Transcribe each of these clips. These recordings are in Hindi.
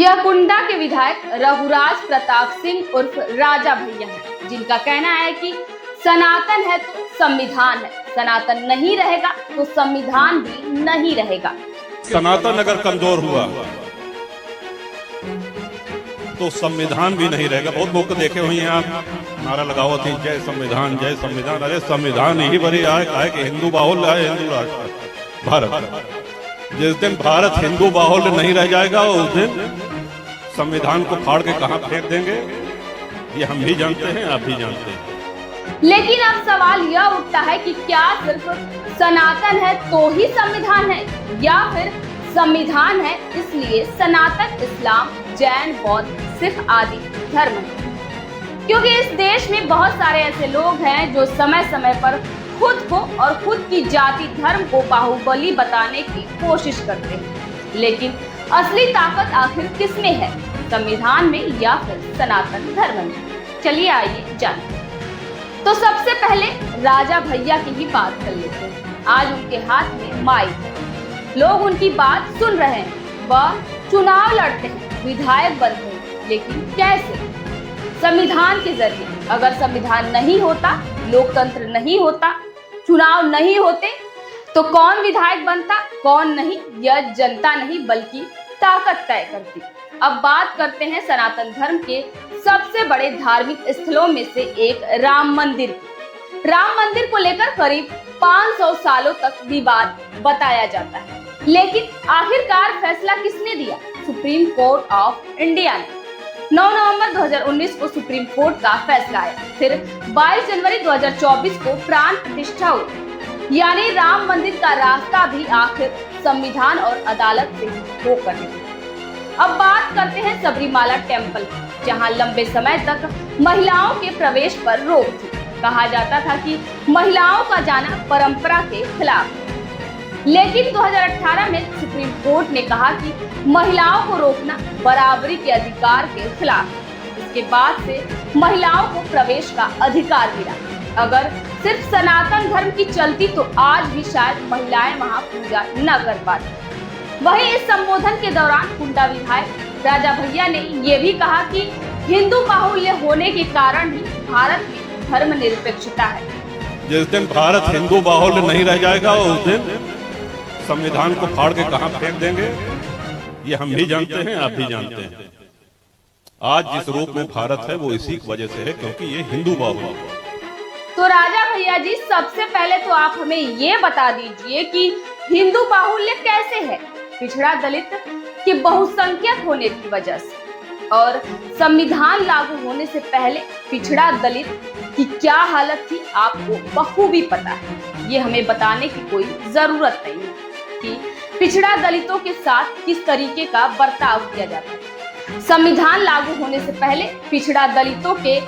यह कुंडा के विधायक रघुराज प्रताप सिंह उर्फ राजा भैया हैं, जिनका कहना है कि सनातन है तो संविधान है, सनातन नहीं रहेगा तो संविधान भी नहीं रहेगा। सनातन अगर कमजोर हुआ तो संविधान भी नहीं रहेगा। बहुत मौके देखे हुए हैं आप, नारा लगाओ थी जय संविधान जय संविधान। अरे संविधान ही बड़ी आए कि हिंदू बाहुल्य है, हिंदू राष्ट्र भारत। जिस दिन भारत हिंदू बाहुल्य नहीं रह जाएगा उस दिन संविधान को फाड़ के कहां फेंक देंगे ये हम भी जानते हैं, आप भी जानते हैं। लेकिन अब सवाल यह उठता है कि क्या सिर्फ सनातन है तो ही संविधान है, या फिर संविधान है इसलिए सनातन, इस्लाम, जैन, बौद्ध सिर्फ आदि धर्म है। क्योंकि इस देश में बहुत सारे ऐसे लोग हैं जो समय समय पर खुद को और खुद की जाति धर्म को बाहुबली बताने की कोशिश करते हैं, लेकिन असली ताकत आखिर किसमें है, संविधान में या फिर सनातन धर्म में? चलिए आइए जानते हैं। तो सबसे पहले राजा भैया की ही बात कर लेते हैं। आज उनके हाथ में माइक है, लोग उनकी बात सुन रहे हैं, वह चुनाव लड़ते हैं, विधायक बनते हैं, लेकिन कैसे? संविधान के जरिए। अगर संविधान नहीं होता, लोकतंत्र नहीं होता, चुनाव नहीं होते तो कौन विधायक बनता, कौन नहीं, यह जनता नहीं बल्कि ताकत तय करती। अब बात करते हैं सनातन धर्म के सबसे बड़े धार्मिक स्थलों में से एक राम मंदिर की। राम मंदिर को लेकर करीब 500 सालों तक विवाद बताया जाता है, लेकिन आखिरकार फैसला किसने दिया? सुप्रीम कोर्ट ऑफ इंडिया ने। 9 नवंबर 2019 को सुप्रीम कोर्ट का फैसला आया। फिर 22 जनवरी 2024 को प्राण प्रतिष्ठा हुई, यानी राम मंदिर का रास्ता भी आखिर संविधान और अदालत से होकर निकला। अब बात करते हैं सबरीमाला टेम्पल की, जहां लंबे समय तक महिलाओं के प्रवेश पर रोक थी। कहा जाता था कि महिलाओं का जाना परंपरा के खिलाफ है, लेकिन 2018 में सुप्रीम कोर्ट ने कहा कि महिलाओं को रोकना बराबरी के अधिकार के खिलाफ है। इसके बाद से महिलाओं को प्रवेश का अधिकार मिला। अगर सिर्फ सनातन धर्म की चलती तो आज भी शायद महिलाएं वहां पूजा न कर पाती। वहीं इस संबोधन के दौरान कुंडा विधायक राजा भैया ने यह भी कहा कि हिंदू बाहुल्य होने के कारण ही भारत में धर्मनिरपेक्षता है। जिस दिन भारत हिंदू बाहुल्य नहीं रह जाएगा उस दिन संविधान को फाड़ के कहां फेंक देंगे ये हम भी जानते हैं, आप भी जानते हैं। आज जिस रूप में भारत है वो इसी वजह से है क्योंकि ये हिंदू बाहुल्य है। तो राजा भैया जी, सबसे पहले तो आप हमें ये बता दीजिए कि हिंदू बाहुल्य कैसे है? पिछड़ा दलित के बहुसंख्यक होने की वजह से, और संविधान लागू होने से पहले पिछड़ा दलित की क्या हालत थी आपको बखूबी पता है। ये हमें बताने की कोई जरूरत नहीं है कि पिछड़ा दलितों के साथ किस तरीके का बर्ताव किया जाता है। संविधान लागू होने से पहले पिछड़ा दलितों के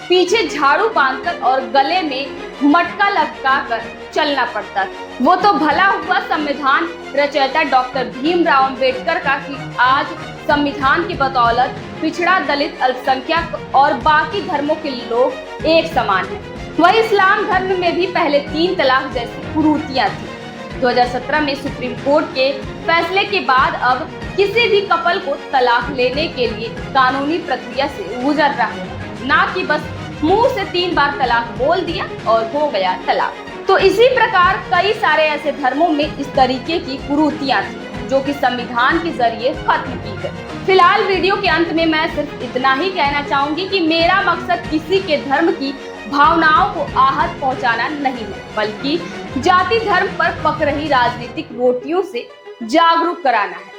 पीछे झाड़ू बांधकर और गले में मटका लटकाकर चलना पड़ता था। वो तो भला हुआ संविधान रचयिता डॉक्टर भीमराव अंबेडकर का कि आज संविधान की बदौलत पिछड़ा, दलित, अल्पसंख्यक और बाकी धर्मों के लोग एक समान हैं। वही इस्लाम धर्म में भी पहले 3 तलाक जैसी कुरीतियां थी। 2017 में सुप्रीम कोर्ट के फैसले के बाद अब किसी भी कपल को तलाक लेने के लिए कानूनी प्रक्रिया से गुजरना है, ना कि बस मुंह से 3 बार तलाक बोल दिया और हो गया तलाक। तो इसी प्रकार कई सारे ऐसे धर्मों में इस तरीके की कुरीतियां थी जो कि संविधान के जरिए खत्म की गई। फिलहाल वीडियो के अंत में मैं सिर्फ इतना ही कहना चाहूंगी कि मेरा मकसद किसी के धर्म की भावनाओं को आहत पहुंचाना नहीं है, बल्कि जाति धर्म पर पक रही राजनीतिक रोटियों से जागरूक कराना है।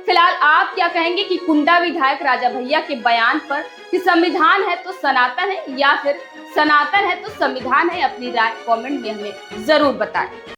फिलहाल आप क्या कहेंगे कि कुंडा विधायक राजा भैया के बयान पर कि संविधान है तो सनातन है या फिर सनातन है तो संविधान है? अपनी राय कमेंट में हमें जरूर बताएं।